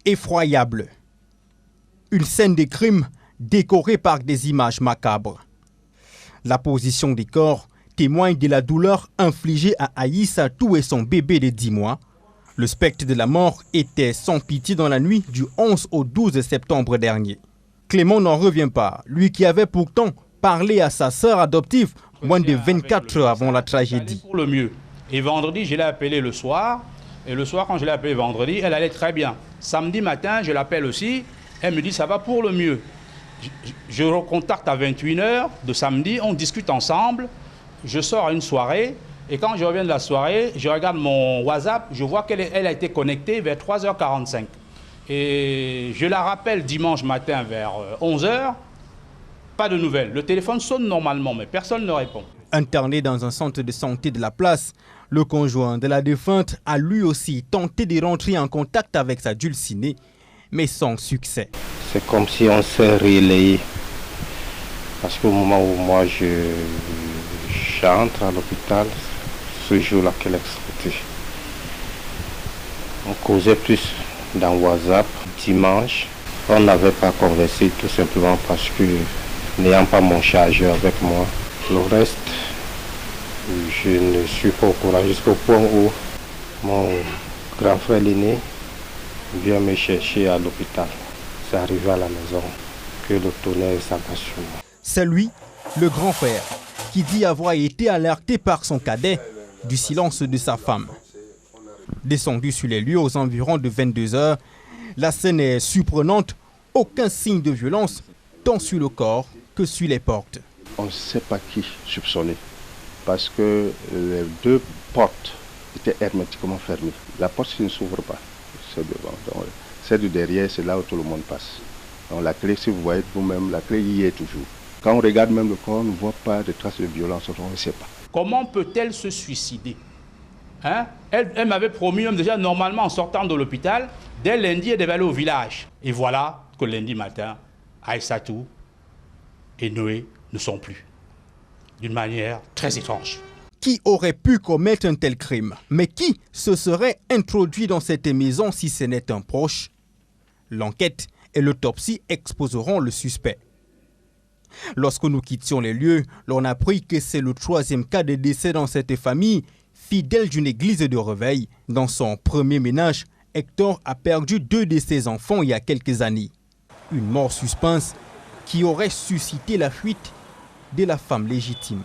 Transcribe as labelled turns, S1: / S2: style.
S1: Effroyable. Une scène de crime décorée par des images macabres. La position des corps témoigne de la douleur infligée à Aïssatou et son bébé de 10 mois. Le spectre de la mort était sans pitié dans la nuit du 11 au 12 septembre dernier. Clément n'en revient pas, lui qui avait pourtant parlé à sa sœur adoptive moins de 24 heures avant la tragédie.
S2: Pour le mieux. Et vendredi, je l'ai appelée le soir. Et le soir, quand je l'ai appelée vendredi, elle allait très bien. Samedi matin, je l'appelle aussi. Elle me dit ça va pour le mieux. Je recontacte à 21h de samedi, on discute ensemble. Je sors à une soirée. Et quand je reviens de la soirée, je regarde mon WhatsApp, je vois qu'elle a été connectée vers 3h45. Et je la rappelle dimanche matin vers 11h. Pas de nouvelles. Le téléphone sonne normalement, mais personne ne répond.
S1: Interné dans un centre de santé de la place, le conjoint de la défunte a lui aussi tenté de rentrer en contact avec sa dulcinée, mais sans succès.
S3: C'est comme si on s'est relayé. Parce qu'au moment où moi j'entre à l'hôpital, ce jour-là qu'elle est sortie, on causait plus dans WhatsApp. Dimanche, on n'avait pas conversé tout simplement parce que, n'ayant pas mon chargeur avec moi, le reste, je ne suis pas au courant jusqu'au point où mon grand frère l'aîné vient me chercher à l'hôpital. C'est arrivé à la maison que le tonnerre s'abat sur moi.
S1: C'est lui, le grand frère, qui dit avoir été alerté par son cadet du silence de sa femme. Descendu sur les lieux aux environs de 22 heures, la scène est surprenante, aucun signe de violence, tant sur le corps que sur les portes.
S4: On ne sait pas qui soupçonner, parce que les deux portes étaient hermétiquement fermées. La porte ne s'ouvre pas, c'est devant. Donc, celle de derrière, c'est là où tout le monde passe. Donc, la clé, si vous voyez vous-même, la clé y est toujours. Quand on regarde même le corps, on ne voit pas de traces de violence, on ne sait pas.
S2: Comment peut-elle se suicider, hein? Elle m'avait promis, même déjà normalement en sortant de l'hôpital, dès lundi, elle devait aller au village. Et voilà que lundi matin, Aïssatou et Noé ne sont plus. D'une manière très étrange.
S1: Qui aurait pu commettre un tel crime? Mais qui se serait introduit dans cette maison si ce n'est un proche? L'enquête et l'autopsie exposeront le suspect. Lorsque nous quittions les lieux, l'on a appris que c'est le 3e cas de décès dans cette famille, fidèle d'une église de Reveil. Dans son premier ménage, Hector a perdu 2 de ses enfants il y a quelques années. Une mort suspense qui aurait suscité la fuite de la femme légitime.